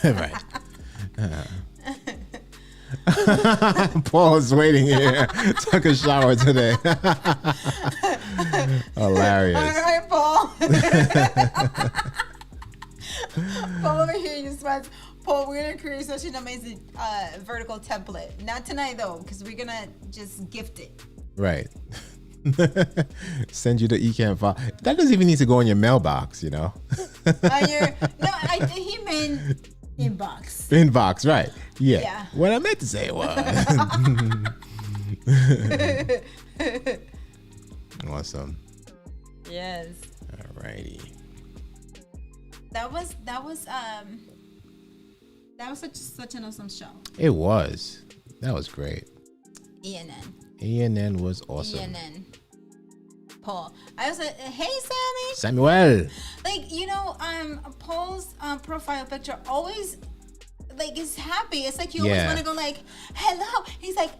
Right. Paul's waiting here. Took a shower today. Hilarious. All right, Paul. Paul over here, you sweats. Paul, we're gonna create such an amazing vertical template. Not tonight though, because we're gonna just gift it. Right. Send you the Ecamm file. That doesn't even need to go in your mailbox, you know. He meant inbox. Inbox, right? Yeah. What I meant to say was. Awesome. Yes. Alrighty. That was such an awesome show. It was. That was great. ANN was awesome. ANN. Paul. I was like, hey Sammy. Samuel. Like, you know, Paul's profile picture always like is happy. It's like you always want to go like, hello. He's like,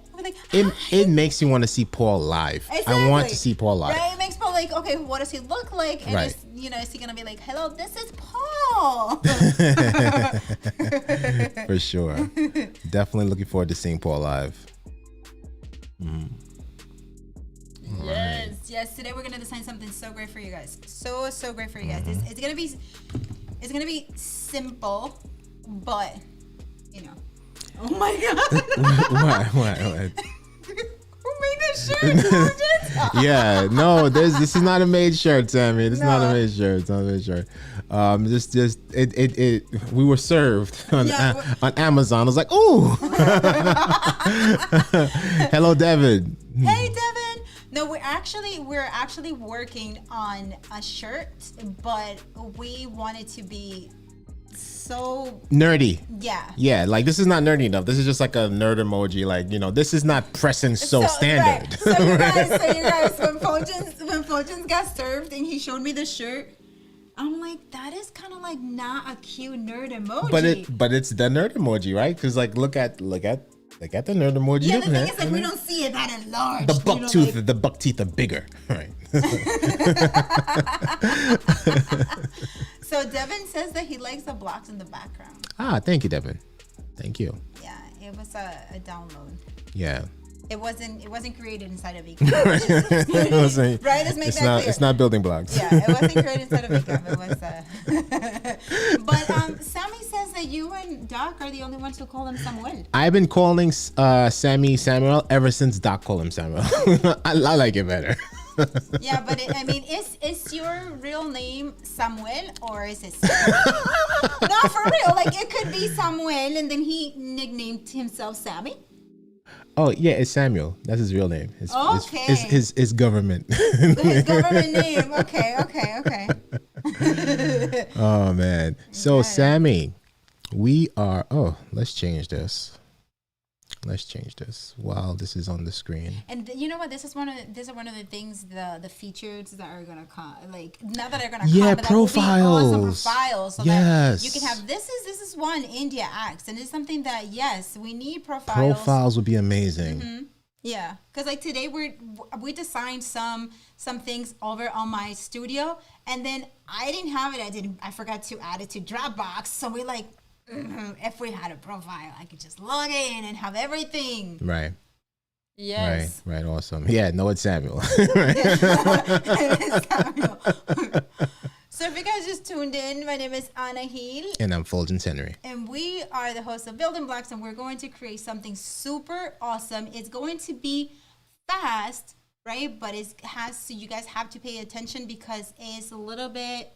it makes you want to see Paul live. Exactly. I want to see Paul live. Right? It makes Paul like, okay, what does he look like? And right. is he gonna be like, hello, this is Paul. For sure. Definitely looking forward to seeing Paul live. Yes, right. Yes. Today we're gonna design something so great for you guys. So great for you guys. It's gonna be simple, but Oh my God. What? Who made this shirt? Yeah, no, this is not a made shirt, Sammy. This is not a made shirt. It's not a made shirt. We were served on Amazon. I was like, ooh. Hello, Devin. Hey, Devin. No, we're actually working on a shirt, but we want it to be so nerdy. Yeah, like this is not nerdy enough. This is just like a nerd emoji. Like, this is not pressing so standard. Right. So you guys, when Fuljens got served and he showed me the shirt, I'm like, that is kind of like not a cute nerd emoji. But it's the nerd emoji, right? Because like look at the nerd emoji. Yeah, the thing is like we don't see it that enlarged. The buck teeth are bigger, right? So Devin says that he likes the blocks in the background. Thank you, Devin. Thank you. Yeah, it was a download. Yeah. It wasn't created inside of Ecamm. Right? Let's make that clear. It's not BuildingBlocks. Yeah, it wasn't created inside of Ecamm. It was. But Sammy says that you and Doc are the only ones who call him Samuel. I've been calling Sammy Samuel ever since Doc called him Samuel. I like it better. Yeah, but is your real name Samuel or is it Samuel? No, for real. Like it could be Samuel and then he nicknamed himself Sammy. Oh yeah, it's Samuel. That's his real name. His government. His government name. Okay. Oh man. So Sammy, we are. Oh, let's change this. Wow, this is on the screen. And you know what? This is one of the things, the features that are gonna come. Like not that are gonna come. Yeah, but profiles. Awesome profiles. So yes. That you can have this is one India X, and it's something that we need profiles. Profiles would be amazing. Mm-hmm. Yeah, because like today we designed some things over on my studio, and then I didn't have it. I forgot to add it to Dropbox. So we like. If we had a profile, I could just log in and have everything. Right. Yes. Right. Awesome. Yeah. No, it's Samuel. It's Samuel. So if you guys just tuned in, my name is Ana Hill. And I'm Fuljens Henry. And we are the hosts of BuildingBlocks, and we're going to create something super awesome. It's going to be fast, right? But you guys have to pay attention because it's a little bit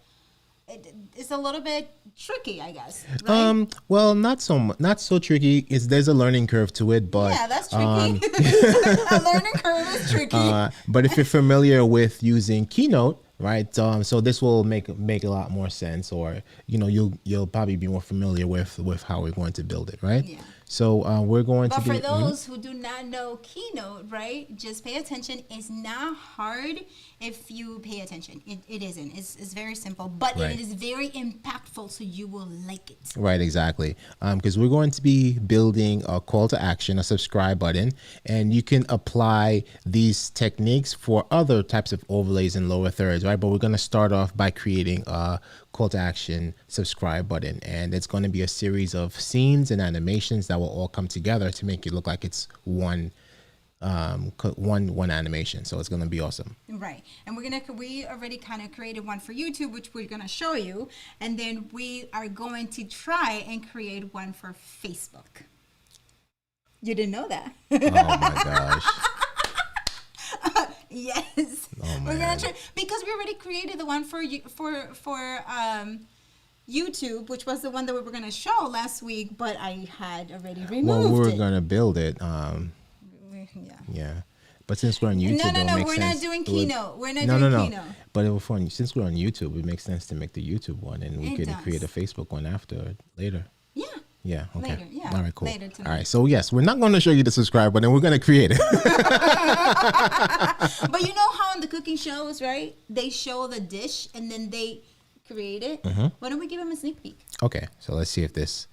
tricky, I guess. Right? Well, not so tricky. There's a learning curve to it, but yeah, that's tricky. A learning curve is tricky. But if you're familiar with using Keynote, right? So this will make a lot more sense, or you'll probably be more familiar with how we're going to build it, right? Yeah. So we're going But to be. for those who do not know Keynote, right, just pay attention. It's not hard if you pay attention. It isn't. It's very simple, but Right. it is very impactful, so you will like it. Right, exactly. Because we're going to be building a call to action, a subscribe button, and you can apply these techniques for other types of overlays in lower thirds, right? But we're going to start off by creating a call to action subscribe button, and it's going to be a series of scenes and animations that will all come together to make it look like it's one animation. So it's going to be awesome. Right. And we already kind of created one for YouTube, which we're going to show you. And then we are going to try and create one for Facebook. You didn't know that? Oh my gosh. Yes. Oh, We're man. going to try, because we already created the one for YouTube, which was the one that we were going to show last week, but I had already removed Well, we were it. going to build it. Yeah. Yeah. But since we're on YouTube, No, it we're makes not sense. doing It would- Keynote. We're not doing Keynote. But it was fun. Since we're on YouTube, it makes sense to make the YouTube one, and we It can does. create a Facebook one after later. Yeah. Yeah. Okay. Later, yeah. All right. Cool. Later tonight. All right. So yes, we're not going to show you the subscribe button. We're going to create it. But you know how in the cooking shows, right? They show the dish and then they create it. Mm-hmm. Why don't we give them a sneak peek? Okay. So let's see if this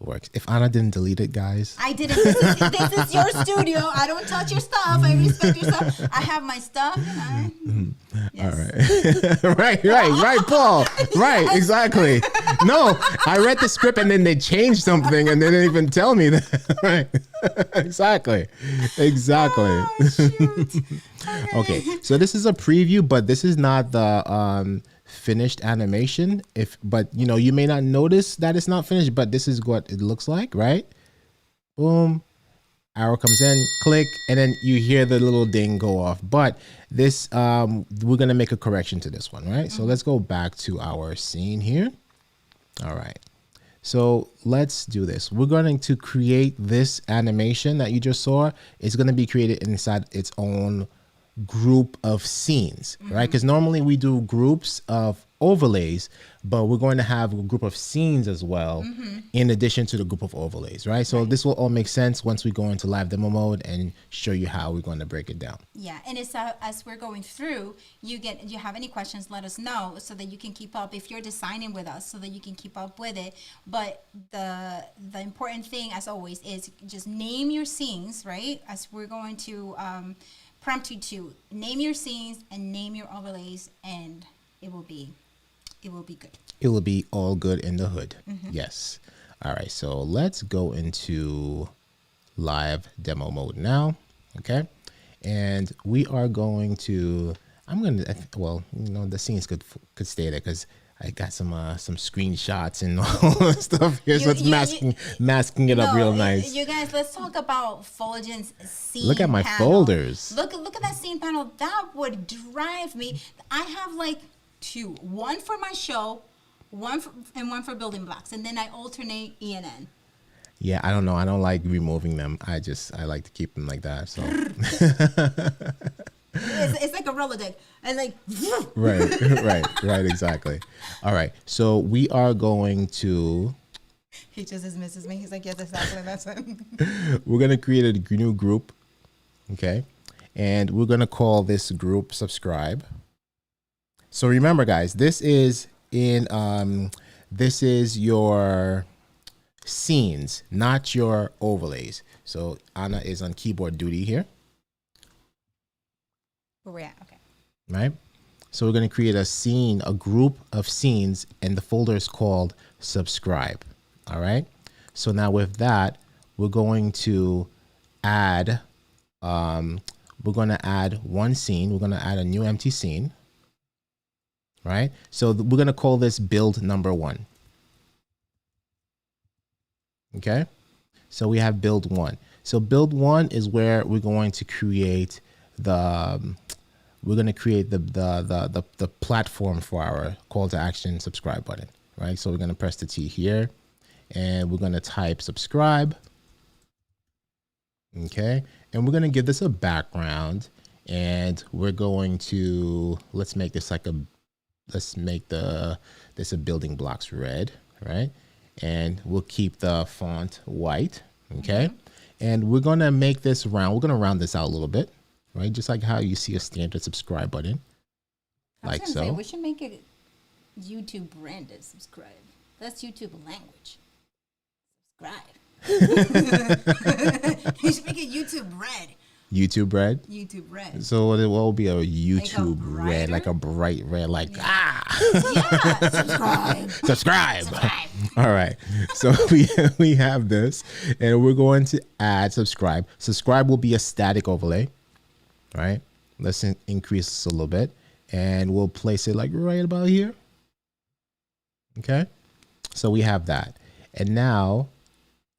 works. If Ana didn't delete it, guys. I didn't. This is your studio. I don't touch your stuff. I respect your stuff. I have my stuff. And yes. All right. right, Paul. Right, exactly. No, I read the script and then they changed something and they didn't even tell me that. Right. Exactly. Oh, shoot. Okay, so this is a preview, but this is not the finished animation. But you may not notice that it's not finished, but this is what it looks like, right? Boom. Arrow comes in, click, and then you hear the little ding go off. But this, we're gonna make a correction to this one, right? So let's go back to our scene here. All right. So let's do this. We're going to create this animation that you just saw. It's going to be created inside its own group of scenes, right? Because normally we do groups of overlays, but we're going to have a group of scenes as well, in addition to the group of overlays, right? So this will all make sense once we go into live demo mode and show you how we're going to break it down. Yeah, and it's as we're going through, you have any questions, let us know so that you can keep up. If you're designing with us, so that you can keep up with it. But the important thing, as always, is just name your scenes, right? As we're going to prompt you to name your scenes and name your overlays, and it will be good. It will be all good in the hood. Yes. All right. So let's go into live demo mode now. Okay. And we are going to, the scenes could stay there because I got some screenshots and all that stuff here. So it's masking it up real nice. You guys, let's talk about Fuljens' scene. Look at my panel. folders. Look at that scene panel. That would drive me. I have like two. One for my show, one for Building Blocks, and then I alternate ENN. Yeah, I don't know. I don't like removing them. I like to keep them like that. So it's like a Rolodex. And like right, exactly. All right. So we are going to. He just dismisses me. He's like, yes, exactly. That's it. We're gonna create a new group. Okay, and we're gonna call this group subscribe. So remember, guys, this is your scenes, not your overlays. So Ana is on keyboard duty here. Where we're at, okay. Right? So we're going to create a group of scenes, and the folder is called subscribe. All right? So now with that, we're going to add one scene. We're going to add a new empty scene. Right? So we're going to call this build number 1. Okay? So we have build 1. So build 1 is where we're going to create the platform for our call to action subscribe button, right? So we're going to press the T here and we're going to type subscribe. Okay. And we're going to give this a background, and we're going to, let's make this a building blocks red, right? And we'll keep the font white. Okay. And we're going to make this round. We're going to round this out a little bit, right? Just like how you see a standard subscribe button. Like so. Say, we should make it YouTube branded subscribe. That's YouTube language. Subscribe. You should make it YouTube red. YouTube red? YouTube red. So it will be a YouTube red, like a bright red, like, Yeah, subscribe. Subscribe. All right. So we have this, and we're going to add subscribe. Subscribe will be a static overlay, right? Let's increase this a little bit, and we'll place it like right about here. Okay. So we have that. And now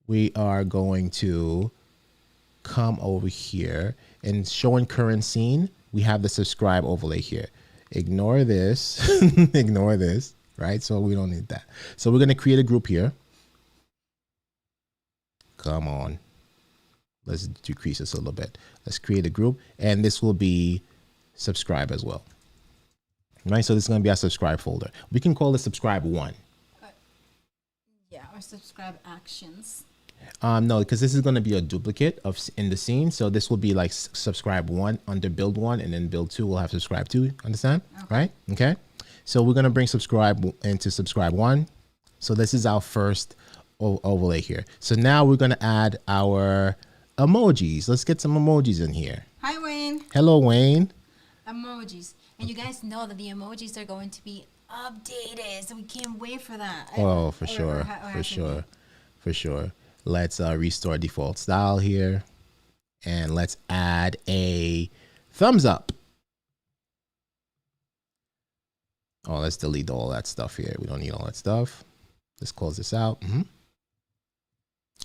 we are going to come over here and showing current scene. We have the subscribe overlay here. Ignore this. Ignore this. Right? So we don't need that. So we're going to create a group here. Come on. Let's decrease this a little bit. Let's create a group, and this will be subscribe as well. Right? So this is going to be our subscribe folder. We can call it subscribe 1. Yeah, or subscribe actions. No, because this is going to be a duplicate of in the scene. So this will be like subscribe 1 under build 1, and then build 2 will have subscribe 2. Understand? Okay. Right? Okay. So we're going to bring subscribe into subscribe 1. So this is our first overlay here. So now we're going to add our emojis. Let's get some emojis in here. Hi, Wayne. Hello, Wayne. Emojis. And you guys know that the emojis are going to be updated. So we can't wait for that. Oh, for sure. For sure. For sure. Let's restore default style here, and let's add a thumbs up. Oh, let's delete all that stuff here. We don't need all that stuff. Let's close this out. And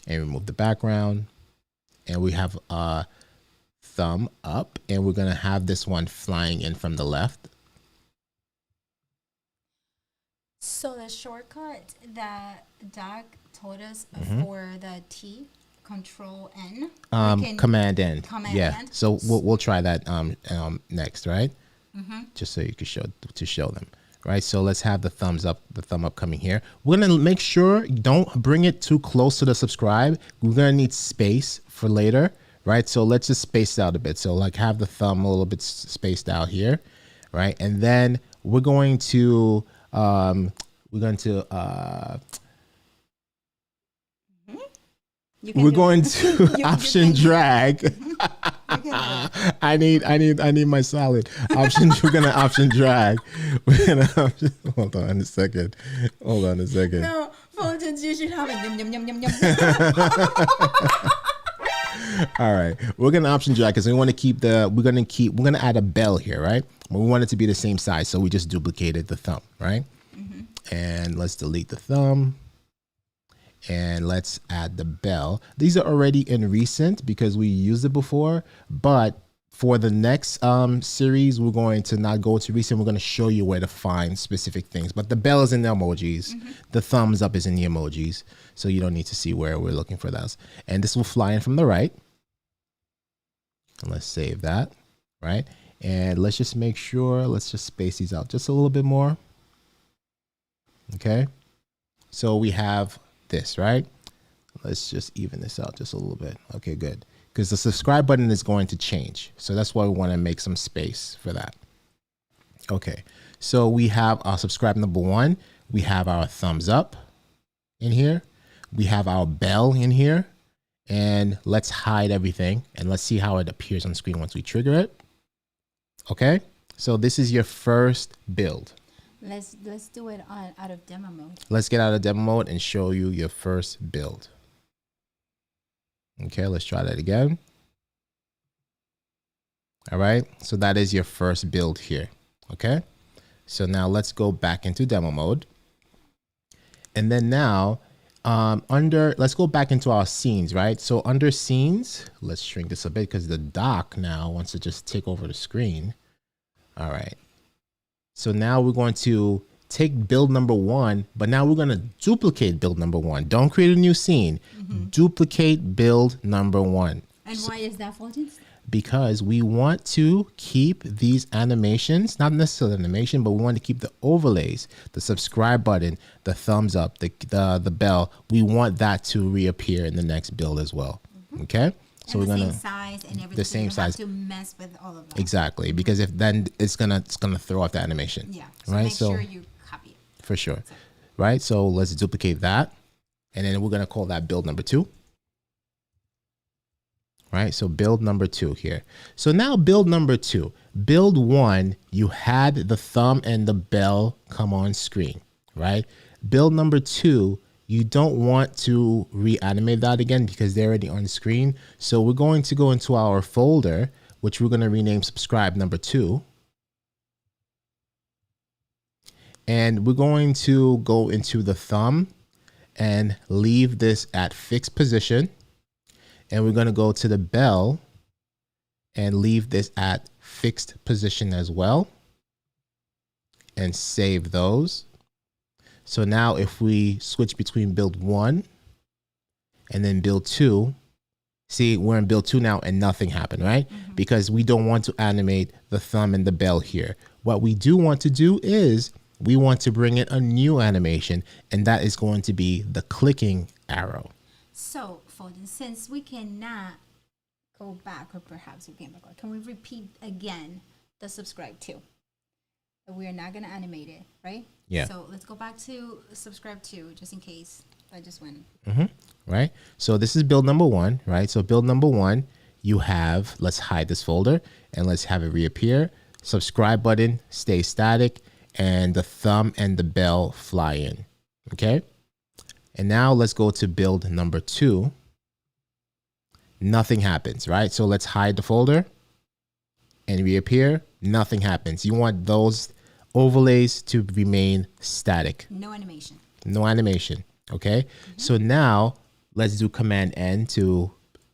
remove the background. And we have a thumb up, and we're going to have this one flying in from the left. So the shortcut that Doc told us for the T, Control N, Command N. Command N. So we'll try that next, right? Just so you can show them, right? So let's have the thumb up coming here. We're gonna make sure don't bring it too close to the subscribe. We're gonna need space for later, right? So let's just space it out a bit. So like have the thumb a little bit spaced out here, right? And then we're going to option drag. I need my salad. We're gonna option drag. Hold on a second. No, Fuljens, you should have it. Yum, yum, yum, yum, yum. All right, we're gonna option drag because we want to keep we're gonna add a bell here, right? But we want it to be the same size, so we just duplicated the thumb, right? And let's delete the thumb. And let's add the bell. These are already in recent because we used it before, but for the next series, we're going to not go to recent. We're going to show you where to find specific things, but the bell is in the emojis. The thumbs up is in the emojis. So you don't need to see where we're looking for those. And this will fly in from the right. And let's save that, right? And let's just make sure, let's just space these out just a little bit more. Okay. So we have this, right? Let's just even this out just a little bit. Okay, good. Because the subscribe button is going to change. So that's why we want to make some space for that. Okay, so we have our subscribe number 1. We have our thumbs up in here. We have our bell in here. And let's hide everything. And let's see how it appears on screen once we trigger it. Okay, so this is your first build. Let's do it out of demo mode. Let's get out of demo mode and show you your first build. Okay, let's try that again. All right, so that is your first build here. Okay, so now let's go back into demo mode. And then now let's go back into our scenes, right? So under scenes, let's shrink this a bit because the dock now wants to just take over the screen. All right. So now we're going to take build number 1, but now we're going to duplicate build number 1. Don't create a new scene. Duplicate build number 1. And why is that, Fuljens? because we want to keep these animations, not necessarily animation, but we want to keep the overlays, the subscribe button, the thumbs up, the bell. We want that to reappear in the next build as well. Okay. So we're gonna same size and everything. The same size. Have to mess with all of that. Exactly, because if then it's gonna throw off the animation. Yeah. So right. Make sure you copy it. For sure. Right. So let's duplicate that, and then we're gonna call that build number 2. Right. So build number 2 here. So now build number 2. Build 1, you had the thumb and the bell come on screen. Right. Build number 2. You don't want to reanimate that again because they're already on screen. So we're going to go into our folder, which we're going to rename subscribe number 2. And we're going to go into the thumb and leave this at fixed position. And we're going to go to the bell and leave this at fixed position as well. And save those. So now if we switch between build 1 and then build 2, see, we're in build 2 now and nothing happened, right? Because we don't want to animate the thumb and the bell here. What we do want to do is we want to bring in a new animation, and that is going to be the clicking arrow. So, Fuljens, since we cannot go back, or perhaps we can back, can we repeat again the subscribe to? We are not going to animate it, right? Yeah. So let's go back to subscribe to, just in case I just went. Right. So this is build number 1, right? So build number 1, you have, let's hide this folder and let's have it reappear. Subscribe button, stay static, and the thumb and the bell fly in. Okay. And now let's go to build number 2. Nothing happens, right? So let's hide the folder and reappear. Nothing happens. You want those overlays to remain static. No animation. No animation. Okay. So now let's do Command N to,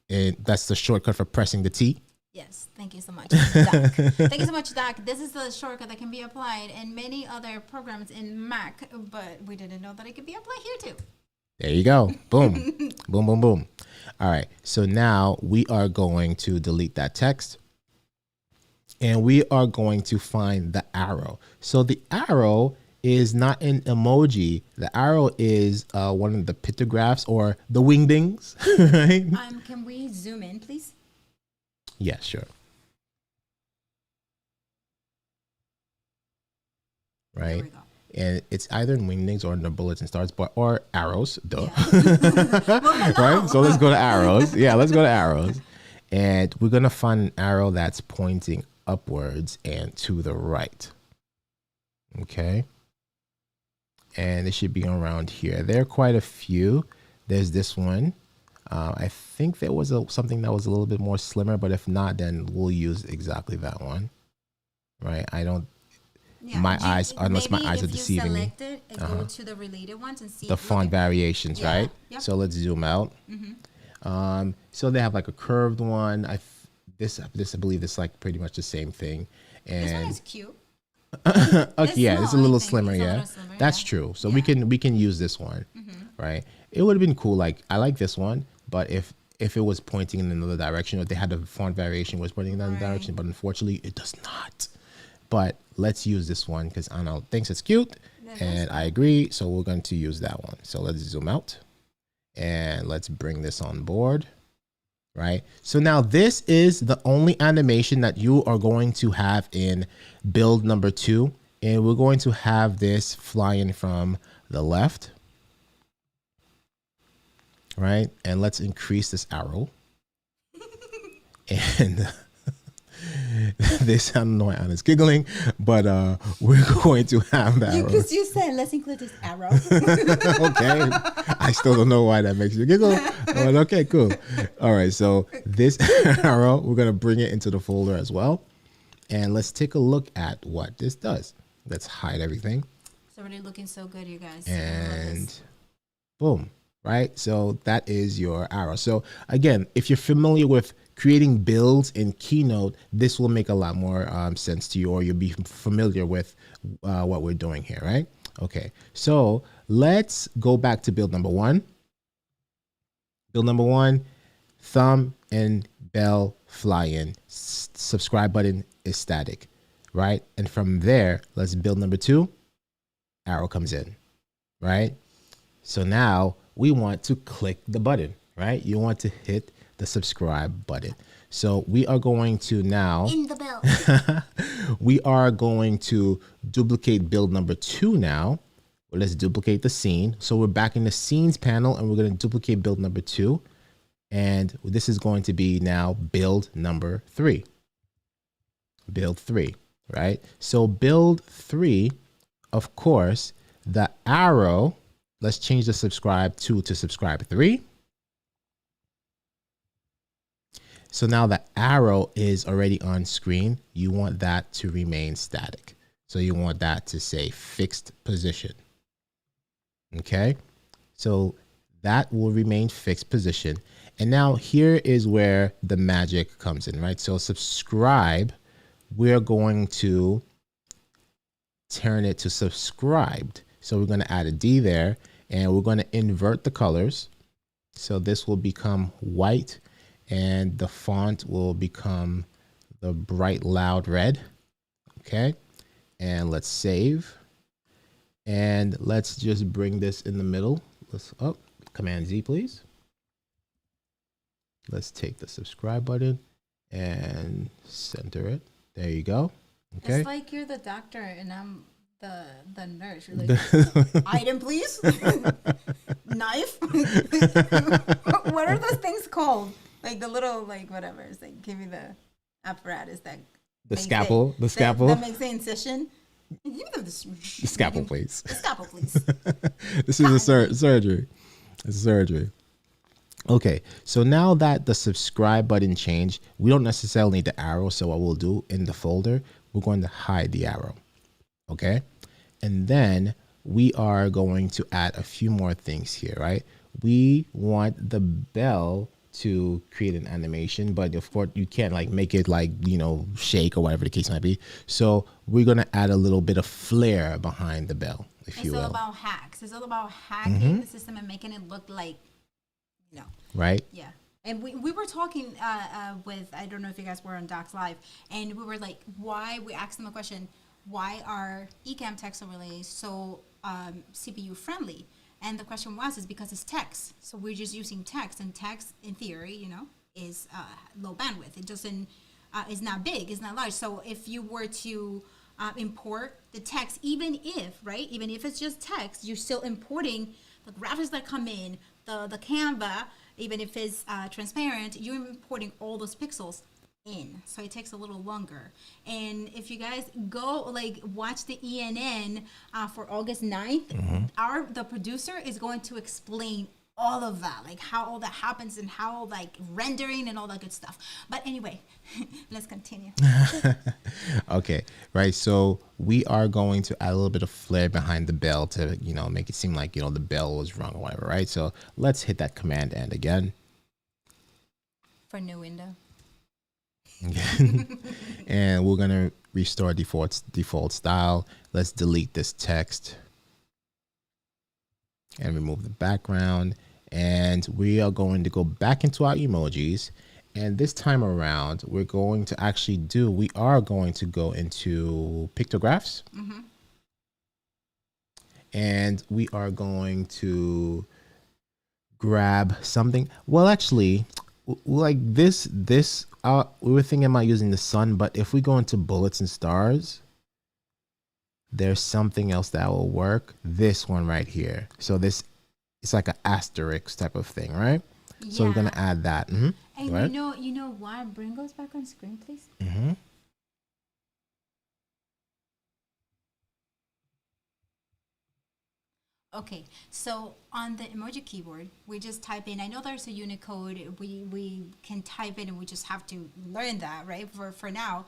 that's the shortcut for pressing the T. Yes. Thank you so much, Doc. Thank you so much, Doc. This is the shortcut that can be applied in many other programs in Mac, but we didn't know that it could be applied here too. There you go. Boom. Boom, boom, boom. All right. So now we are going to delete that text. And we are going to find the arrow. So the arrow is not an emoji. The arrow is one of the pictographs or the wingdings, right? Can we zoom in, please? Yeah, sure. Right. There we go. And it's either in wingdings or in the bullets and stars, or arrows, duh. Yeah. Right? So let's go to arrows. Yeah, let's go to arrows. And we're going to find an arrow that's pointing upwards and to the right. Okay. And it should be around here. There are quite a few. There's this one. I think there was something that was a little bit more slimmer, but if not, then we'll use exactly that one. Right. I don't, my eyes, unless my eyes are deceiving me. Go to the related ones and see the font variations, right? Yep. So let's zoom out. So they have like a curved one. I believe it's like pretty much the same thing. And this one is cute. Okay, yeah, it's a little slimmer. Yeah, that's true. So we can use this one, right? It would have been cool. Like I like this one, but if it was pointing in another direction, or they had a font variation was pointing in another direction, but unfortunately it does not. But let's use this one because Ana thinks it's cute, and I agree. So we're going to use that one. So let's zoom out, and let's bring this on board. Right. So now this is the only animation that you are going to have in build number 2. And we're going to have this flying from the left. Right. And let's increase this arrow. And this, I don't know why Anna's giggling, but we're going to have that. Because you said, let's include this arrow. Okay. I still don't know why that makes you giggle. But okay, cool. All right. So this arrow, we're going to bring it into the folder as well. And let's take a look at what this does. Let's hide everything. It's already looking so good, you guys. And boom. Right. So that is your arrow. So again, if you're familiar with creating builds in Keynote, this will make a lot more sense to you, or you'll be familiar with what we're doing here, right? Okay, so let's go back to build number 1. Build number 1, thumb and bell subscribe button is static, right? And from there, let's build number 2, arrow comes in, right? So now we want to click the button, right? You want to hit the subscribe button. So we are going to now, in the bell. we are going to duplicate build number 2 now. Well, let's duplicate the scene. So we're back in the scenes panel and we're going to duplicate build number 2. And this is going to be now build number 3. Build 3, right? So build 3, of course, the arrow, let's change the subscribe 2 to subscribe 3. So now the arrow is already on screen. You want that to remain static. So you want that to say fixed position. Okay, so that will remain fixed position. And now here is where the magic comes in, right? So subscribe, we're going to turn it to subscribed. So we're going to add a D there and we're going to invert the colors. So this will become white and the font will become the bright loud red. Okay, and let's save. And let's just bring this in the middle. Let's up, Command Z, please. Let's take the subscribe button and center it. There you go. Okay. It's like you're the doctor and I'm the nurse. You're like, item, please. Knife. What are those things called? Like the little, like whatever. It's like, give me the apparatus that. The scalpel. The scalpel. That makes the incision. The scalpel, please. The scalpel, please. This is a surgery. It's a surgery. Okay, so now that the subscribe button changed, we don't necessarily need the arrow. So what we'll do in the folder, we're going to hide the arrow. Okay, and then we are going to add a few more things here, right? We want the bell to create an animation, but of course you can't like make it like, you know, shake or whatever the case might be. So we're going to add a little bit of flair behind the bell, if you will. It's all about hacks. It's all about hacking the system and making it look like, you know. Right. Yeah. And we were talking with, I don't know if you guys were on Docs Live, and we were like, why, we asked them a question, why are Ecamm text overlays so CPU friendly? And the question was, is because it's text. So we're just using text, and text in theory, you know, is low bandwidth. It doesn't, is not big, it's not large. So if you were to import the text, even if it's just text, you're still importing the graphics that come in, the Canva, even if it's transparent, you're importing all those pixels in. So it takes a little longer. And if you guys go like watch the ENN for August 9th, the producer is going to explain all of that, like how all that happens and how like rendering and all that good stuff. But anyway, let's continue. Okay, right. So we are going to add a little bit of flair behind the bell to, you know, make it seem like, you know, the bell was rung or whatever, right? So let's hit that Command N again. For new window. And we're going to restore default style. Let's delete this text and remove the background. And we are going to go back into our emojis. And this time around, we're going to actually we are going to go into pictographs. And we are going to grab something. Well, actually, like this, we were thinking about using the sun, but if we go into bullets and stars, there's something else that will work. This one right here. So this, it's like an asterisk type of thing, right? Yeah. So we're gonna add that. And you know what? Bring us back on screen, please. Okay, so on the emoji keyboard, we just type in, I know there's a Unicode, we can type it and we just have to learn that, right? For now,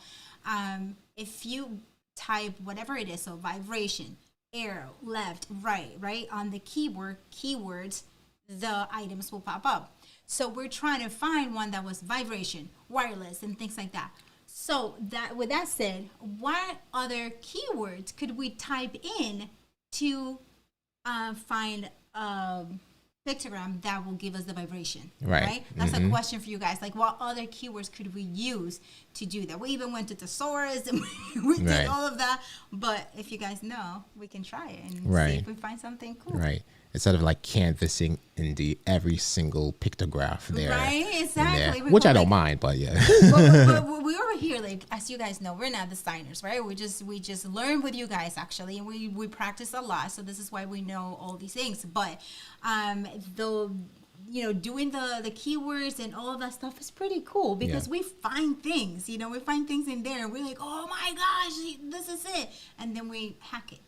if you type whatever it is, so vibration, arrow, left, right, on the keywords, the items will pop up. So we're trying to find one that was vibration, wireless, and things like that. So with that said, what other keywords could we type in to find pictogram that will give us the vibration, Right. right? That's a question for you guys. Like, what other keywords could we use to do that? We even went to thesaurus and we did all of that. But if you guys know, we can try it and see if we find something cool. Right. Instead of like canvassing every single pictograph there. Right, exactly. Which I don't mind, but yeah. but we over here, like, as you guys know, we're not designers, right? We just learn with you guys, actually, and we practice a lot. So this is why we know all these things. But though, you know, doing the keywords and all of that stuff is pretty cool because we find things, you know, we find things in there and we're like, oh my gosh, this is it. And then we hack it.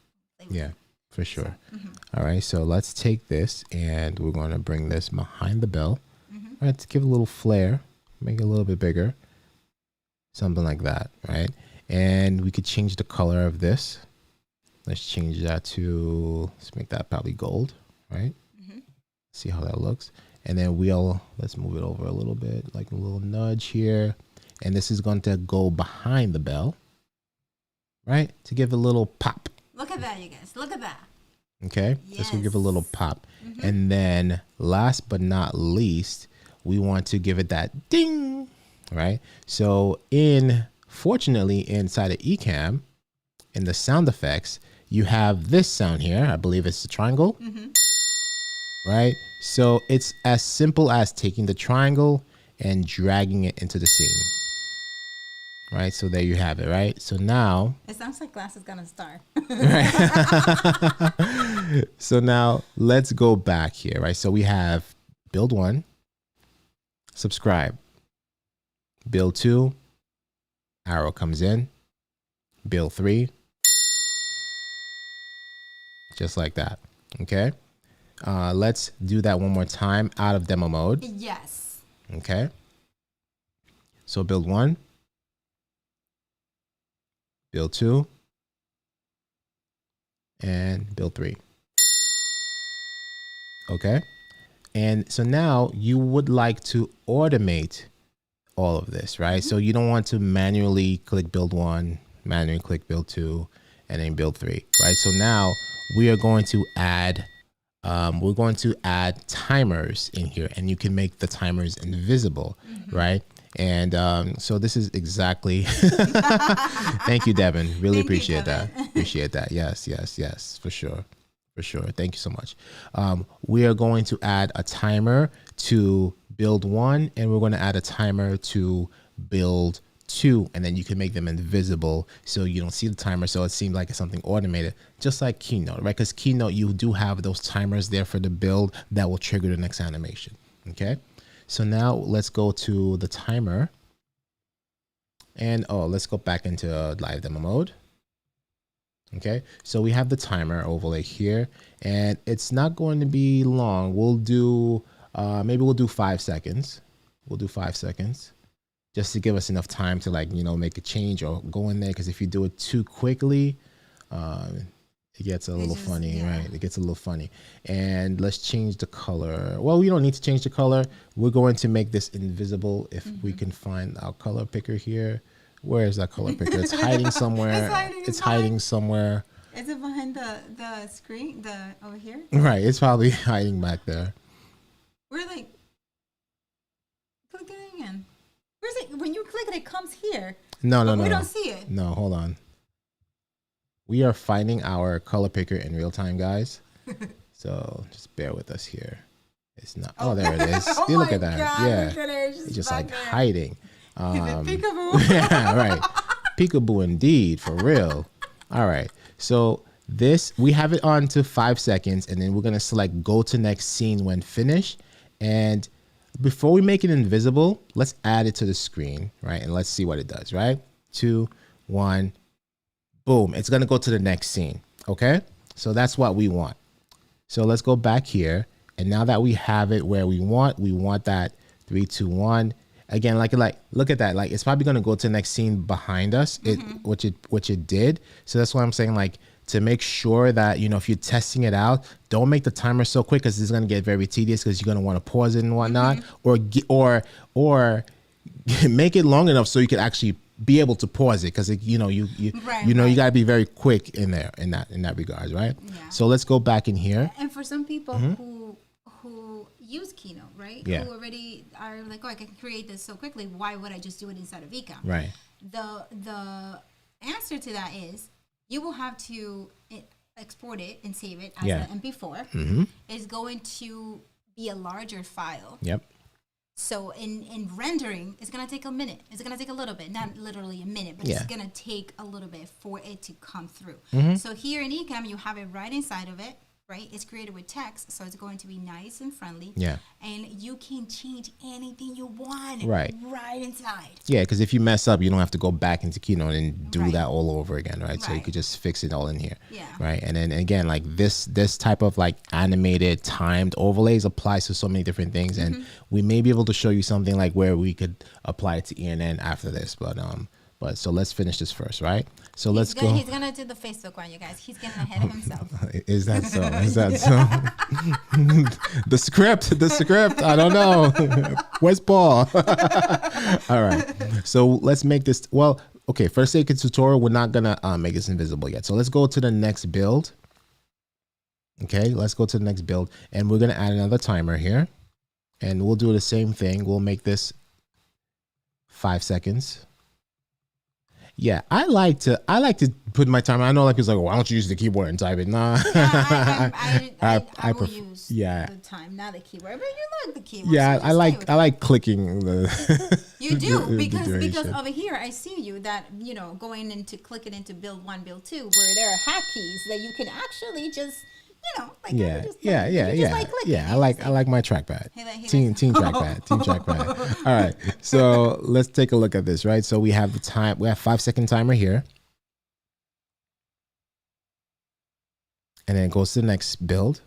Yeah. For sure. So, all right. So let's take this and we're going to bring this behind the bell. All right. To give a little flair, make it a little bit bigger. Something like that. Right. And we could change the color of this. Let's change that to, let's make that probably gold. Right. See how that looks. And then let's move it over a little bit, like a little nudge here. And this is going to go behind the bell. Right. To give a little pop. Look at that, you guys. Look at that. Okay. This will give a little pop. And then last but not least, we want to give it that ding, right? So fortunately, inside of Ecamm, in the sound effects, you have this sound here. I believe it's the triangle, right? So it's as simple as taking the triangle and dragging it into the scene. Right, so there you have it, right? So now... It sounds like class is gonna start. Right. So now let's go back here, right? So we have build 1, subscribe. Build 2, arrow comes in. Build 3. Just like that, okay? Let's do that one more time out of demo mode. Yes. Okay. So build 1. Build 2 and build 3. Okay. And so now you would like to automate all of this, right? So you don't want to manually click build 1, manually click build 2, and then build 3, right? So now we are going to add, timers in here, and you can make the timers invisible, right? And so this is exactly, thank you, Devin. Really appreciate that. Appreciate that. Yes, for sure. For sure. Thank you so much. We are going to add a timer to build 1, and we're going to add a timer to build 2, and then you can make them invisible so you don't see the timer, so it seems like it's something automated, just like Keynote, right? Because Keynote, you do have those timers there for the build that will trigger the next animation. Okay. So now let's go to the timer, and let's go back into live demo mode. Okay, so we have the timer overlay here, and it's not going to be long. We'll do maybe we'll do 5 seconds. We'll do 5 seconds just to give us enough time to, like, you know, make a change or go in there, because if you do it too quickly, it gets a little funny, right? It gets a little funny. And let's change the color. Well, we don't need to change the color. We're going to make this invisible if we can find our color picker here. Where is that color picker? It's hiding somewhere. It's hiding somewhere. Is it behind the screen? Over here? Right. It's probably hiding back there. We're like, click it again. Where's it? When you click it, it comes here. No. We don't see it. No, hold on. We are finding our color picker in real time, guys. So just bear with us here. It's not. Oh, there it is. Oh, look at that. God, Yeah. it's just like there. hiding. Peekaboo. Yeah, right. Peekaboo indeed, for real. All right. So we have it on to 5 seconds, and then we're going to select go to next scene when finished. And before we make it invisible, let's add it to the screen, right? And let's see what it does, right? 2, 1, boom. It's going to go to the next scene. Okay. So that's what we want. So let's go back here. And now that we have it where we want that 3, 2, 1. Again, like look at that. Like, it's probably going to go to the next scene behind us, which it did. So that's why I'm saying, like, to make sure that, you know, if you're testing it out, don't make the timer so quick, because it's going to get very tedious, because you're going to want to pause it and whatnot, or make it long enough so you can actually be able to pause it, because you got to be very quick in there in that regard, right? Yeah. So let's go back in here. And for some people who use Keynote, right? Yeah. Who already are like, oh, I can create this so quickly. Why would I just do it inside of Ecamm? Right. The answer to that is you will have to export it and save it as Yeah. an MP4. Mm-hmm. It's going to be a larger file. Yep. So in rendering, it's going to take a minute. It's going to take a little bit, not literally a minute, but it's going to take a little bit for it to come through. Mm-hmm. So here in Ecamm, you have it right inside of it, right? It's created with text, so it's going to be nice and friendly. Yeah. And you can change anything you want Right inside. Yeah, because if you mess up, you don't have to go back into Keynote and do Right. that all over again, right? So you Right. could just fix it all in here. Yeah. Right. And then again, like this type of like animated timed overlays applies to so many different things. And we may be able to show you something like where we could apply it to ENN after this. But so let's finish this first, right? So let's go. He's going to do the Facebook one, you guys. He's getting ahead of himself. Is that so? Is that so? The script. I don't know. Where's Paul? All right. So let's make this. Well, okay. For the sake of tutorial, we're not gonna make this invisible yet. So let's go to the next build. Okay. Let's go to the next build, and we're gonna add another timer here, and we'll do the same thing. We'll make this 5 seconds. Yeah, I like to put my timer. I know like it's like, why don't you use the keyboard and type it? Nah. Yeah, I will prefer- use yeah. the time, not the keyboard. But you like the keyboard. Yeah, so I just like stay with I it. like clicking the. You do the because duration. over here I see you that going into clicking into build 1, build 2, where there are hotkeys that you can actually just like Yeah, just, yeah. like clicking. Yeah, I like my trackpad. He Team likes- trackpad. All right, so let's take a look at this. Right, so we have the time. We have 5-second timer here, and then it goes to the next build,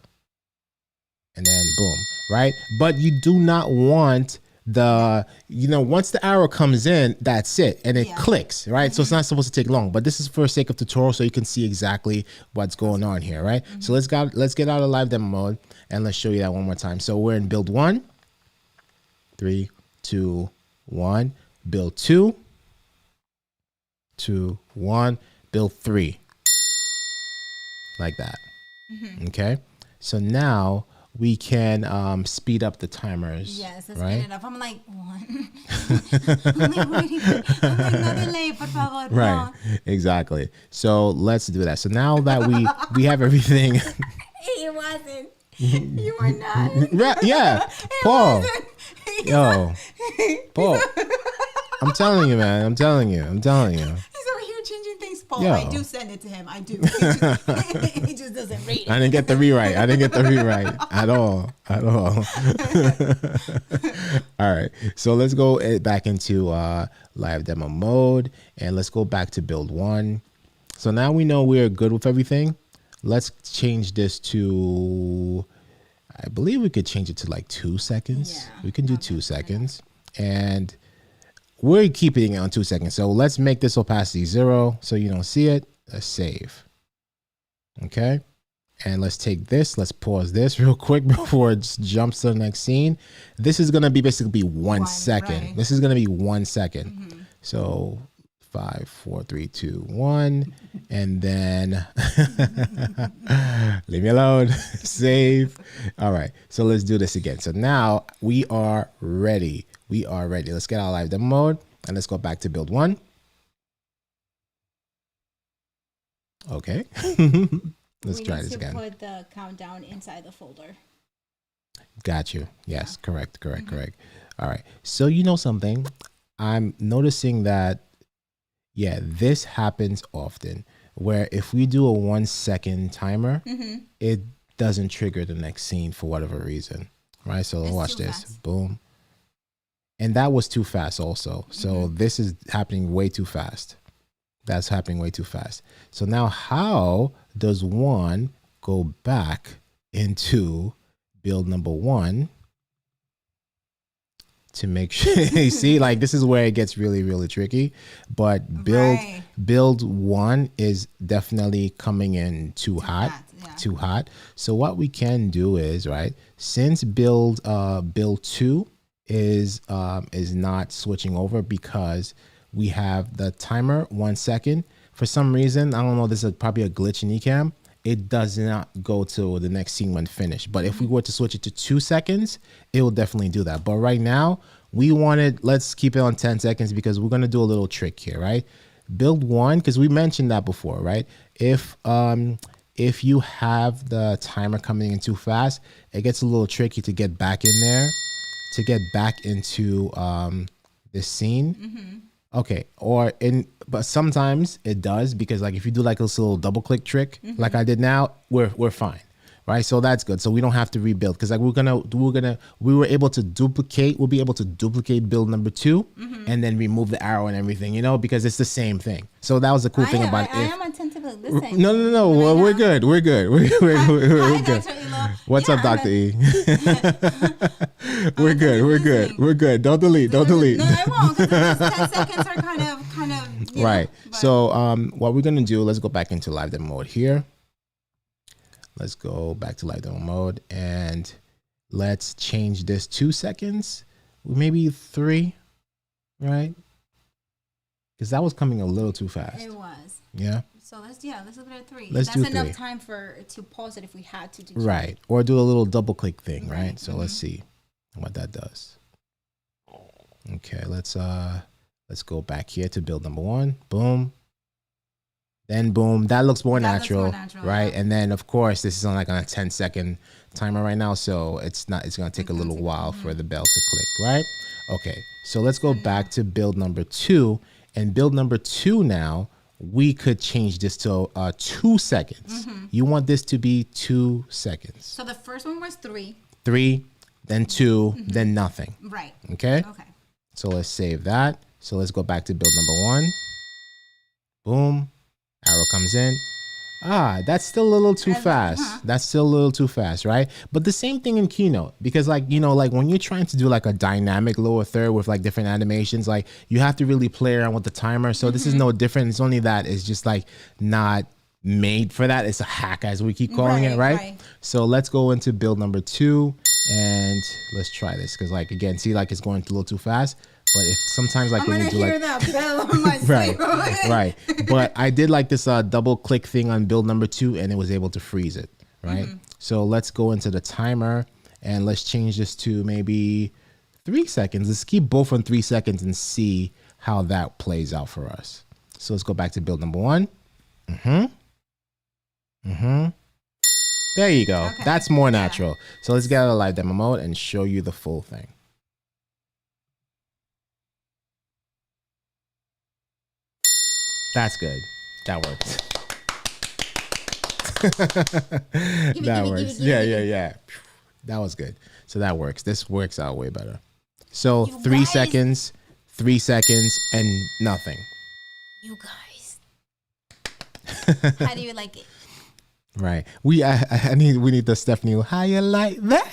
and then boom. Right, but you do not want the once the arrow comes in, that's it, and it clicks, right? So it's not supposed to take long, but this is for the sake of tutorial, so you can see exactly what's going on here, right? So let's get out of live demo mode and let's show you that one more time. So we're in build 1, 3, 2, 1, build 2, 2, 1, build 3, like that. Okay, so now we can speed up the timers. Yes, let's right? speed it up. I'm like, one. I'm like, waiting. I'm like, no delay, por favor. No. Right, exactly. So let's do that. So now that we have everything. It wasn't. You were not. Right, yeah, Paul. Yo, Paul. I'm telling you, man. I'm telling you. He's over here changing things. Paul, Yo. I do send it to him. I do. He just doesn't read it. I didn't get the rewrite. At all. All right. So let's go back into live demo mode, and let's go back to build 1. So now we know we're good with everything. Let's change this to, I believe we could change it to like 2 seconds. Yeah, We can do 2 seconds, and we're keeping it on 2 seconds. So let's make this opacity 0 so you don't see it. Let's save. Okay. And let's take this. Let's pause this real quick before it jumps to the next scene. This is going to be basically 1 second. Right. This is going to be 1 second. So 5, 4, 3, 2, 1. And then leave me alone. Save. All right. So let's do this again. So now we are ready. Let's get our live demo mode and let's go back to build 1. Okay. Let's try this again. Put the countdown inside the folder. Got you. Yes, correct. All right. So you know something? I'm noticing that, yeah, this happens often where if we do a 1 second timer, it doesn't trigger the next scene for whatever reason, right? So watch this. Fast. Boom. And that was too fast also. So this is happening way too fast. That's happening way too fast. So now how does one go back into build number 1 to make sure you see, like, this is where it gets really, really tricky, but build 1 is definitely coming in too hot. So what we can do is, right, since build 2 is not switching over because we have the timer 1 second. For some reason, I don't know, this is probably a glitch in Ecamm. it does not go to the next scene when finished. But if we were to switch it to 2 seconds, it will definitely do that. But right now, let's keep it on 10 seconds because we're going to do a little trick here, right? Build one, because we mentioned that before, right? If you have the timer coming in too fast, it gets a little tricky to get back in there, to get back into this scene. Okay, but sometimes it does, because like if you do like this little double click trick, like I did now, we're fine, right? So that's good. So we don't have to rebuild, because like we were able to duplicate. We'll be able to duplicate build number 2, and then remove the arrow and everything, because it's the same thing. So that was the cool thing about it. I am attentively listening. No. Well, we're good. We're good. We're good. What's up, Dr. E? We're good. Don't delete. No, I won't, because 10 seconds are kind of right. So what we're gonna do, let's go back into live demo mode here. Let's go back to live demo mode, and let's change this 2 seconds, maybe 3, right? Because that was coming a little too fast. It was. Yeah. So let's do it at 3. That's enough 3. time to pause it if we had to do right, or do a little double click thing, right? So let's see what that does. Okay, let's go back here to build number 1. Boom. Then boom. That looks more natural, right? Yeah. And then of course this is on like on a 10-second timer right now, so it's gonna take a little while for the bell to click, right? Okay, so let's go back to build number 2, and build number 2 now. We could change this to 2 seconds. You want this to be 2 seconds. So the first one was 3. 3, then 2, then nothing. Right. Okay. So let's save that. So let's go back to build number 1. Boom. Arrow comes in. That's still a little too fast. That's still a little too fast, right? But the same thing in Keynote, because like, like when you're trying to do like a dynamic lower third with like different animations, like you have to really play around with the timer. So this is no different. It's only that it's just like not made for that. It's a hack, as we keep calling it, right? So let's go into build number 2, and let's try this, because like again, see, like it's going a little too fast. But if sometimes like when you do like that bell on my screen. right. But I did like this double click thing on build number 2, and it was able to freeze it, right? So let's go into the timer, and let's change this to maybe 3 seconds. Let's keep both on 3 seconds and see how that plays out for us. So let's go back to build number 1. There you go. That's more natural. So let's get out of live demo mode and show you the full thing. That's good. That works. That works. Yeah. That was good. So that works. This works out way better. So 3 seconds, 3 seconds, and nothing. You guys. How do you like it? Right. We need the Stephanie. How you like that?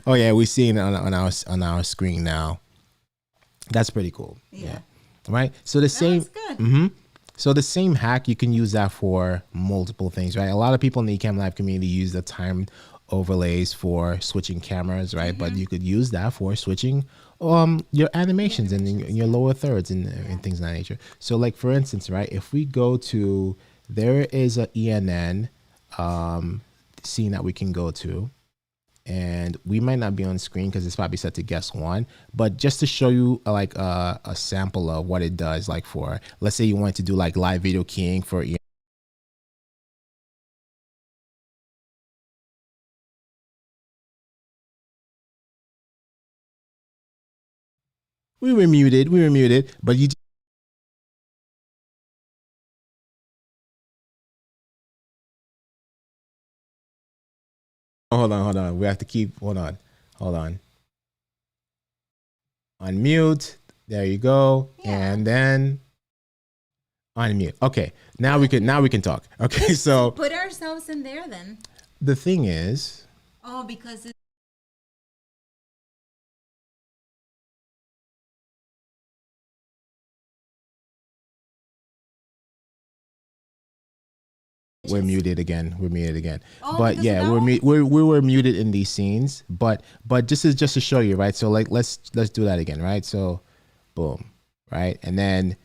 Oh yeah, we see it on our screen now. That's pretty cool. Yeah. Right. So the same. Good. So the same hack, you can use that for multiple things, right? A lot of people in the Ecamm Live community use the timed overlays for switching cameras, right? But you could use that for switching your animations and your lower thirds and things of that nature. So like for instance, right? If we go to, there is a ENN scene that we can go to. And we might not be on screen because it's probably set to guest 1, but just to show you like a sample of what it does, like for, let's say you want to do like live video keying for we were muted, but you hold on. We have to keep, hold on. Unmute. There you go. Yeah. And then unmute. Okay. Now we can talk. Okay. So put ourselves in there then. The thing is. Oh, because it's we're muted again. Oh, but yeah, we were muted in these scenes. But this is just to show you, right? So like let's do that again, right? So boom, right? And then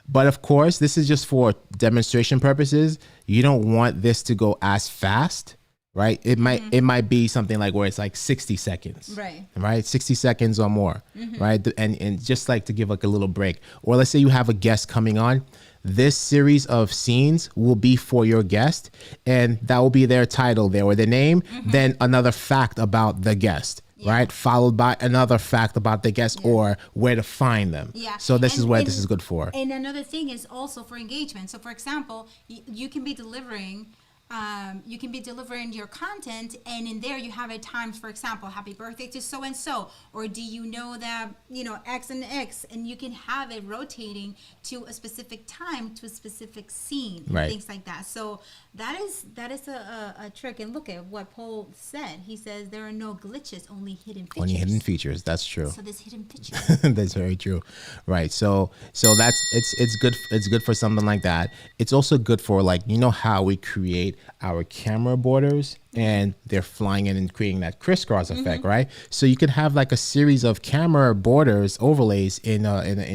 But of course, this is just for demonstration purposes. You don't want this to go as fast, right? It might be something like where it's like 60 seconds, right? 60 seconds or more, right? And just like to give like a little break. Or let's say you have a guest coming on. This series of scenes will be for your guest, and that will be their title there or their name, then another fact about the guest. Right, followed by another fact about the guest or where to find them. So this is what this is good for. And another thing is also for engagement. So for example, you can be delivering your content, and in there you have at times, for example, happy birthday to so and so, or do you know that X and X, and you can have it rotating to a specific time, to a specific scene, and things like that. So that is a trick. And look at what Paul said. He says there are no glitches, only hidden features. Only hidden features. That's true. So there's hidden features. That's very true. Right. So that's it's good. It's good for something like that. It's also good for, like, how we create our camera borders and they're flying in and creating that crisscross effect, right? So you could have like a series of camera borders overlays in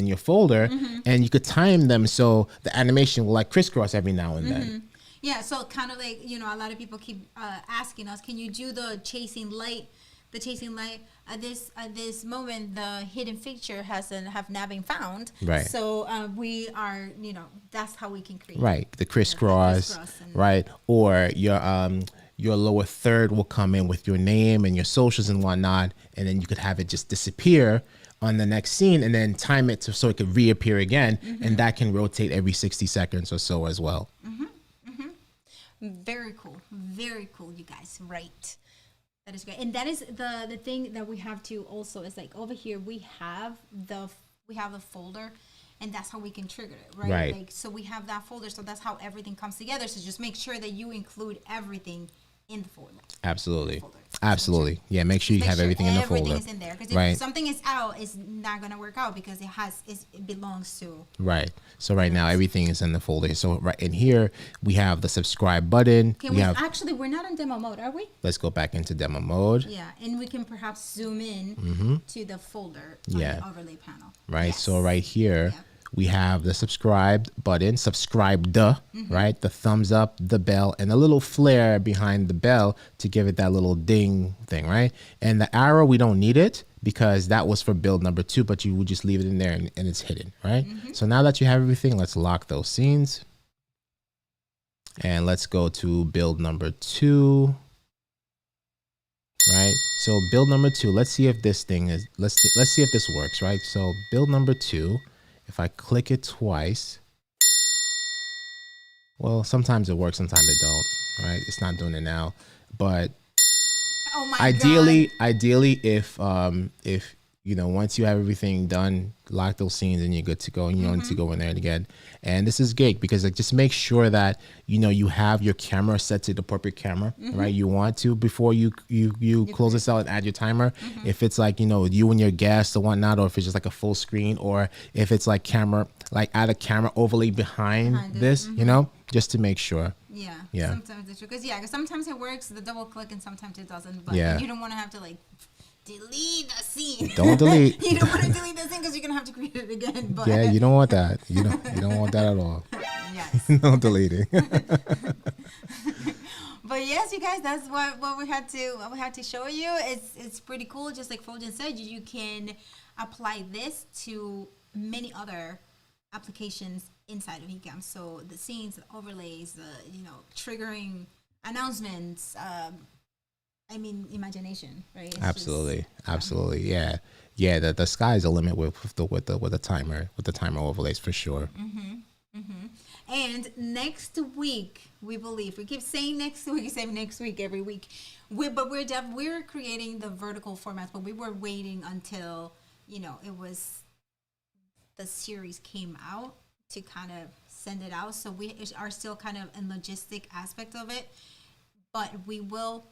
your folder, and you could time them so the animation will like crisscross every now and then. Yeah, so kind of like, a lot of people keep asking us, can you do the chasing light? The chasing light at this moment, the hidden feature have now been found. Right. So we are, that's how we can create. Right. The crisscross. Right. Or your lower third will come in with your name and your socials and whatnot, and then you could have it just disappear on the next scene and then time it so it could reappear again, and that can rotate every 60 seconds or so as well. Very cool, you guys. Right. That is great. And that is the thing that we have to also is like over here we have the folder, and that's how we can trigger it, right? Like, so we have that folder, so that's how everything comes together. So just make sure that you include everything in the folder. Absolutely. Absolutely. Yeah, make sure you have everything in the folder. Everything is in there, because if something is out, it's not going to work out because it belongs to. Right. So right now everything is in the folder. So right in here we have the subscribe button. Actually, we're not in demo mode, are we? Let's go back into demo mode. Yeah, and we can perhaps zoom in to the folder on the overlay panel. Right. Yes. So right here we have the subscribe button, right? The thumbs up, the bell, and a little flare behind the bell to give it that little ding thing, right? And the arrow, we don't need it because that was for build number 2, but you would just leave it in there and it's hidden, right? So now that you have everything, let's lock those scenes. And let's go to build number 2. Right. So build number 2, let's see if this thing is, let's see if this works, right? So build number 2. If I click it twice, well, sometimes it works, sometimes it don't, right? It's not doing it now, but ideally, if once you have everything done, lock those scenes and you're good to go, and you don't need to go in there again. And this is great because like just make sure that you have your camera set to the appropriate camera, right? You want to before you close this out and add your timer. If it's like you and your guests or whatnot, or if it's just like a full screen, or if it's like camera, like add a camera overlay behind this, just to make sure. Yeah. Sometimes it's true because sometimes it works, the double click, and sometimes it doesn't. But you don't want to have to like delete the scene. Don't delete. You don't want to delete the scene because you're gonna have to create it again. But yeah, you don't want that. You don't want that at all. Yes. No deleting. But yes, you guys, that's what we had to show you. It's pretty cool. Just like Fuljens said, you can apply this to many other applications inside of Ecamm. So the scenes, the overlays, the triggering announcements. Imagination, right? Absolutely. Yeah. The sky's the limit with the timer overlays for sure. And next week, we believe, we keep saying next week every week. We're creating the vertical formats, but we were waiting until the series came out to kind of send it out. So we are still kind of in logistic aspect of it, but we will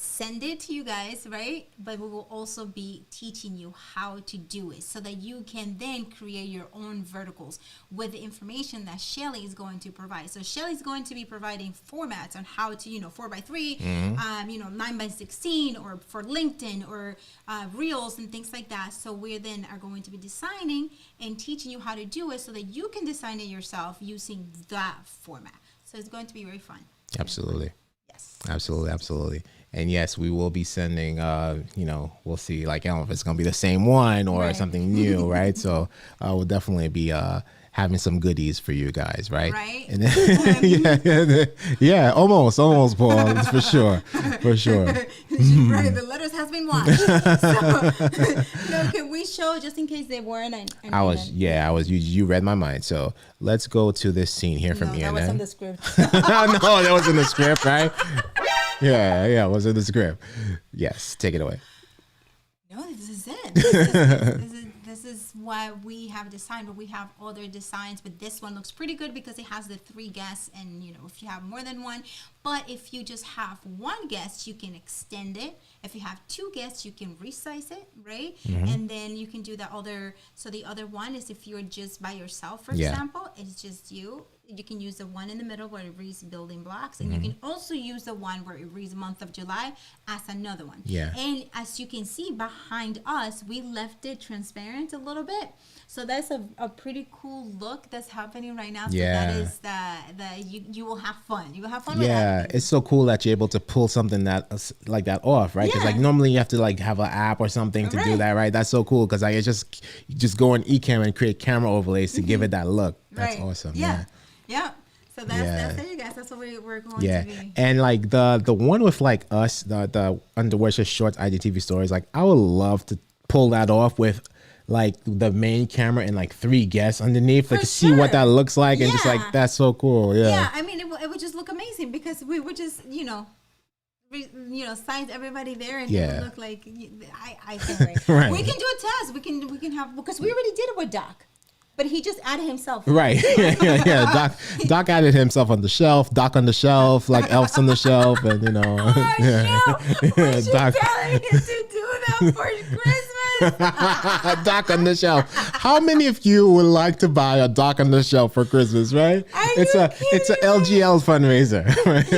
send it to you guys, right? But we will also be teaching you how to do it so that you can then create your own verticals with the information that Shelly is going to provide. So Shelly's going to be providing formats on how to, 4x3, 9x16, or for LinkedIn or Reels and things like that. So we then are going to be designing and teaching you how to do it so that you can design it yourself using that format. So it's going to be very fun. Absolutely. Yes. Absolutely. And yes, we will be sending, we'll see, like, I don't know if it's going to be the same one or something new, right? So we'll definitely be having some goodies for you guys, right? Right. And then, yeah, almost, Paul, for sure. Right, the letters has been washed. So, can we show, just in case they weren't? You read my mind. So let's go to this scene here from Ana. That was in the script. No, that was in the script, right? Yeah, it was in the script. Yes, take it away. No, this is it. This is what we have designed, but we have other designs. But this one looks pretty good because it has the 3 guests, and if you have more than one. But if you just have 1 guest, you can extend it. If you have 2 guests, you can resize it, right? And then you can do the other. So the other one is if you're just by yourself, for example, it's just you. You can use the one in the middle where it reads building blocks, and you can also use the one where it reads month of July as another one. Yeah. And as you can see behind us, we left it transparent a little bit. So that's a pretty cool look that's happening right now. So that is the you will have fun. You will have fun with that. Yeah, it's so cool that you're able to pull something that like that off, right? Because like normally you have to like have an app or something to do that, right? That's so cool because I just go on Ecamm and create camera overlays to give it that look. That's awesome. Yeah. So that's it, you guys. That's what we're going to be. And like the one with like us, the Underwear Shorts IGTV stories, like I would love to pull that off with like the main camera and like 3 guests underneath, like to see what that looks like, and just like that's so cool. Yeah, I mean it would just look amazing because we would just size everybody there, and it would look like I can't wait. Right. We can do a test. We can have, because we already did it with Doc. But he just added himself. Right. Yeah. Doc added himself on the shelf. Doc on the shelf, like elves on the shelf, and We should tell him to do that for Christmas. Doc on the shelf. How many of you would like to buy a Doc on the shelf for Christmas? Right? It's a LGL fundraiser. You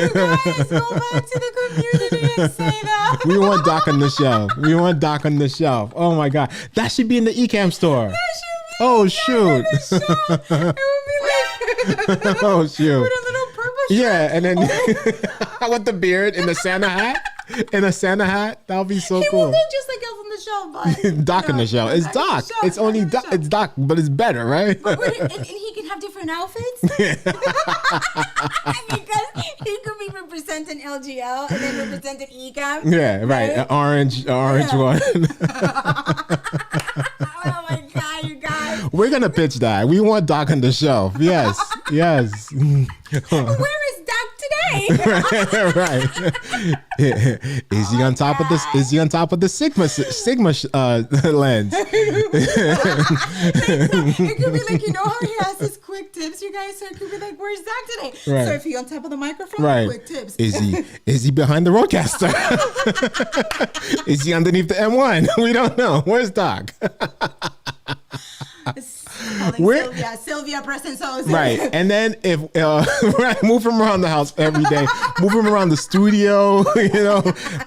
guys go back to the community and say that. We want Doc on the shelf. Oh my God, that should be in the Ecamm store. Oh shoot! It would be like, oh shoot! with a little purple shirt. Yeah, and then I want the beard and the Santa hat. That would be so cool. He will look just like Elf on the Shelf, but Doc on the shelf. It's Doc. It's only Doc. It's Doc, but it's better, right? And he can have different outfits. Because he could be representing LGL and then representing Ecamm. Yeah, right. An orange one. Oh my God, you guys. We're gonna pitch that. We want Doc on the shelf. Yes. Where is Doc today? Right. Is he on top of this? Is he on top of the Sigma lens? It could be like, how he has his quick tips, you guys. So it could be like, where's Doc today? Right. So if he on top of the microphone, quick tips. Is he behind the roadcaster? Is he underneath the M1? We don't know. Where's Doc? Sylvia Presenzosa. Right. And then if move him around the house every day, move him around the studio,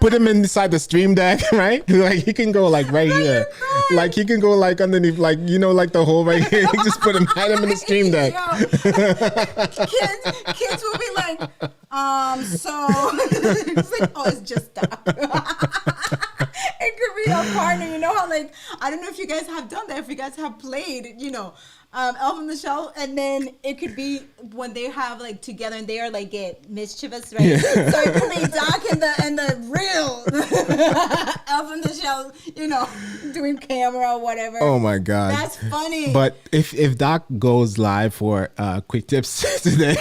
put him inside the stream deck, right? Like he can go like right here. Like he can go like underneath, like like the hole right here. You just hide him in the stream deck. Kids will be like, so it's like, it's just Doc. It could be a partner, how like, I don't know if you guys have done that, if you guys have played, Elf on the Shelf, and then it could be when they have like together and they are like get mischievous, right? Yeah. So it could be Doc and the real Elf on the Shelf, doing camera or whatever. Oh my God, that's funny. But if Doc goes live for quick tips today,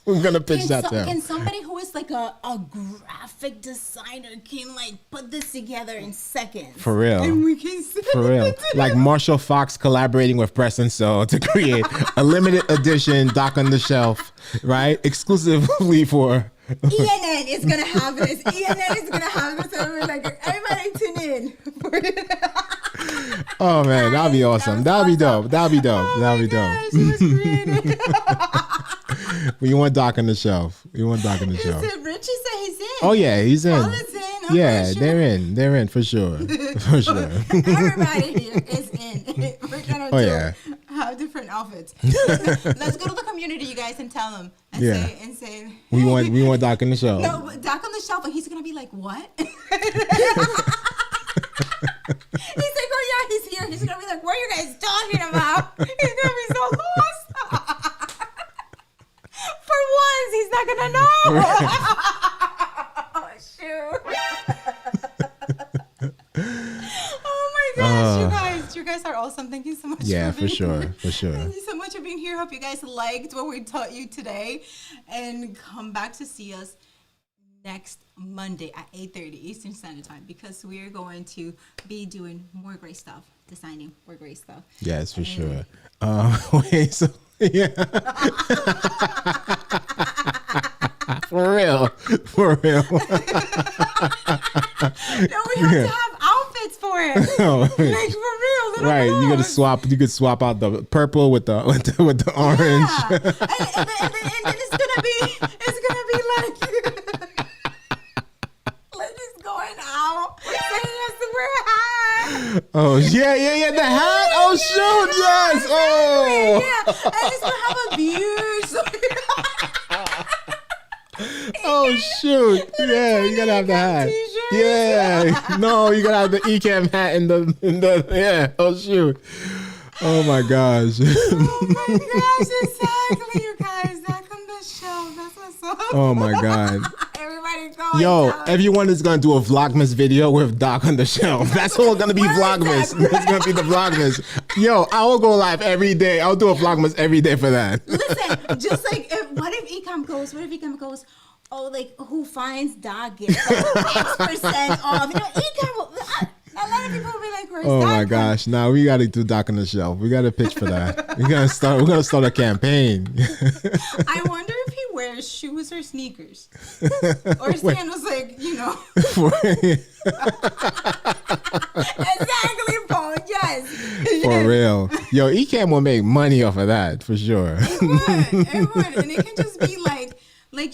we're gonna pitch that to him. Can somebody who is like a graphic designer can like put this together in seconds? For real. And we can send For real. Like Marshall Fox collaborating with Preston So to create a limited edition Doc on the Shelf, right? Exclusively for ENN is gonna have this. ENN is gonna have this. And we're like, everybody tune in. Oh man, that'll be awesome. That'll be dope. That'll be dope. Oh That'll my be dope. gosh, it was creative. We want Doc on the shelf. We want Doc on the shelf. Richie said he's in. Oh yeah, he's in. Paula's in. I'm Yeah, sure. they're in. They're in for sure. For sure. Everybody here is in. We're gonna have different outfits. Let's go to the community, you guys, and tell them and say We want Doc on the shelf. no, but Doc on the shelf, and he's gonna be like, what? He's like, oh yeah, he's here. He's gonna be like, what are you guys talking about? He's gonna be so lost. For once, he's not gonna know. Oh shoot. Oh my gosh, you guys are awesome. Thank you so much. Yeah, for being here. For sure. Thank you so much for being here. Hope you guys liked what we taught you today, and come back to see us next Monday at 8:30 Eastern Standard Time, because we are going to be doing more great stuff, designing more great stuff. Yes, for sure. Wait, so yeah. For real. No, we have to have outfits for it. Like for real. Right, you gotta swap. You could swap out the purple with the orange. Yeah. and then it's gonna be like ladies going out. Saying yes to wear a hat. Oh yeah, the hat. Oh shoot, yes. Oh Yeah, and it's gonna have a beard. So oh shoot, yeah, you gotta have the hat. T-shirts. Yeah, no, you gotta have the Ecamm hat in the yeah. Oh shoot. Oh my gosh. Oh my gosh, exactly, you guys. That on the show. That's what's up. Oh my god. Everybody go. Yo, everyone is gonna do a Vlogmas video with Doc on the shelf. That's all gonna be Vlogmas. That's gonna be the Vlogmas. Yo, I will go live every day. I'll do a Vlogmas every day for that. Listen, just like, what if Ecamm goes, oh, like, who finds Doc gets X% off? You know, Ecamm will, a lot of people will be like, where's Oh Doc my from? gosh. Now we gotta do Doc on the shelf. We gotta pitch for that. We're gonna start a campaign. I wonder if he wears shoes or sneakers. Or sandals, like, you know. Exactly, Paul. Yes. For real. Yo, Ecamm will make money off of that for sure. It would. And it can just be like,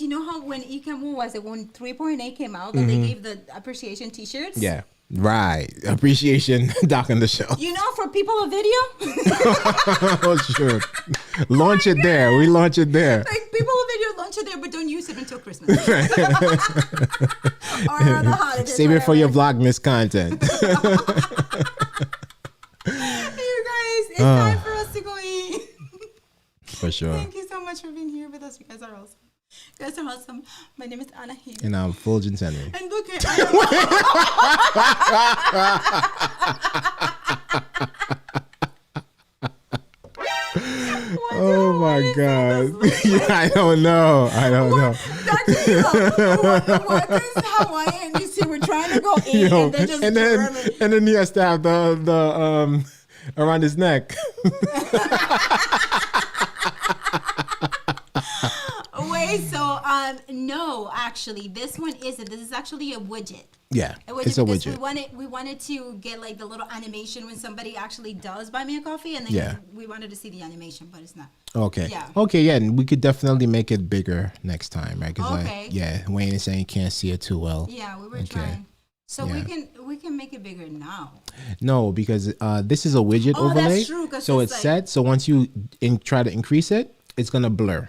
you know how when Ecamm, when 3.8 came out, that they gave the appreciation t-shirts? Yeah. Right. Appreciation Doc on the shelf. You know, for people of video? Oh, sure. Launch it there. We launch it there. Like, people of video, launch it there, but don't use it until Christmas. Or the holidays. Save it for your Vlogmas content. You guys, it's time for us to go eat. For sure. Thank you so much for being here with us. You guys are awesome. You guys are awesome. My name is Ana Fuljens. And I'm Fuljens Henry. And look at Oh my God. Yeah, I don't know. Dr. What is Hawaiian? You see, we're trying to go in, Yo, and they're just and then he has to have the around his neck. Wait, so no, actually, this one isn't. This is actually a widget. Yeah, It's a because widget. we wanted to get like the little animation when somebody actually does buy me a coffee, and then we wanted to see the animation, but it's not. Okay. Yeah. Okay. Yeah, and we could definitely make it bigger next time, right? Because Okay. Wayne is saying you can't see it too well. Yeah, we were trying. So we can make it bigger now. No, because this is a widget overlay. That's true, 'cause so it's it's like- set. So once you try to increase it, it's gonna blur.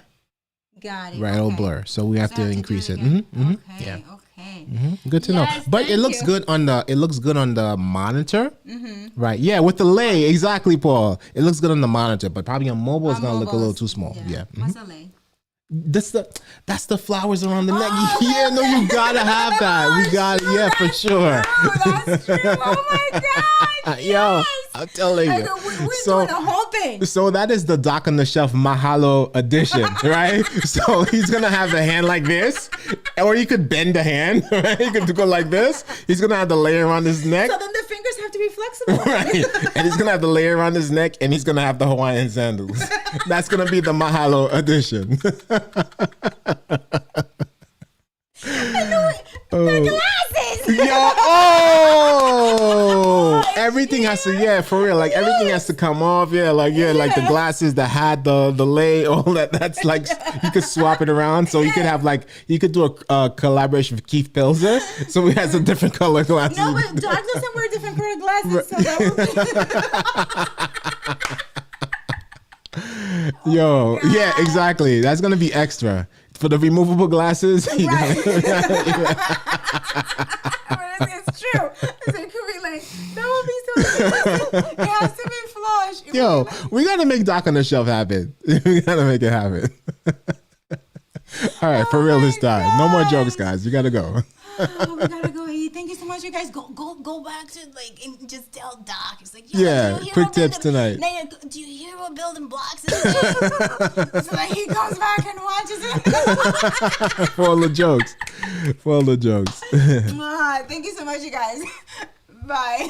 Got it. Right, it'll blur. So we have to increase it. Okay. Yeah. Okay. Good to know. Yes, But it thank looks you. good on the monitor. Right. Yeah, with the lay. Exactly, Paul. It looks good on the monitor, but probably on mobile it's gonna look a little too small. Yeah. What's a lay? That's the flowers around the neck. Yeah, no, you gotta have that. We got it. Yeah, for sure. Oh, that's true. Oh my God. Yo, I'm telling you. We're doing the whole thing. So that is the Doc on the Shelf Mahalo edition, right? So he's gonna have the hand like this, or you could bend the hand, right? You could go like this. He's gonna have the layer around his neck, So then the fingers have to be flexible. right? And he's gonna have the layer around his neck, and he's gonna have the Hawaiian sandals. That's gonna be the Mahalo edition. has to, yeah, for real. Like everything has to come off. Yeah, like like the glasses, the hat, the lei, all that. That's like you could swap it around. So you could have like you could do a collaboration with Keith Pilzer. So we had some different color glasses. No, but Doc doesn't wear different color glasses. So that would be... Yo, yeah, exactly. That's gonna be extra for the removable glasses. You It's true. It could be like, that would be so good. It has to be flush. Yo, we gotta make Doc on the shelf happen. We gotta make it happen. All right, for real this time. No more jokes, guys. You gotta go. Oh, we gotta go eat. Thank you so much, you guys. Go back to like and just tell Doc. It's like, yeah, quick tips tonight. Do you hear what Building Blocks is? So like he goes back and watches it. For all the jokes. For all the jokes. Thank you so much, you guys. Bye.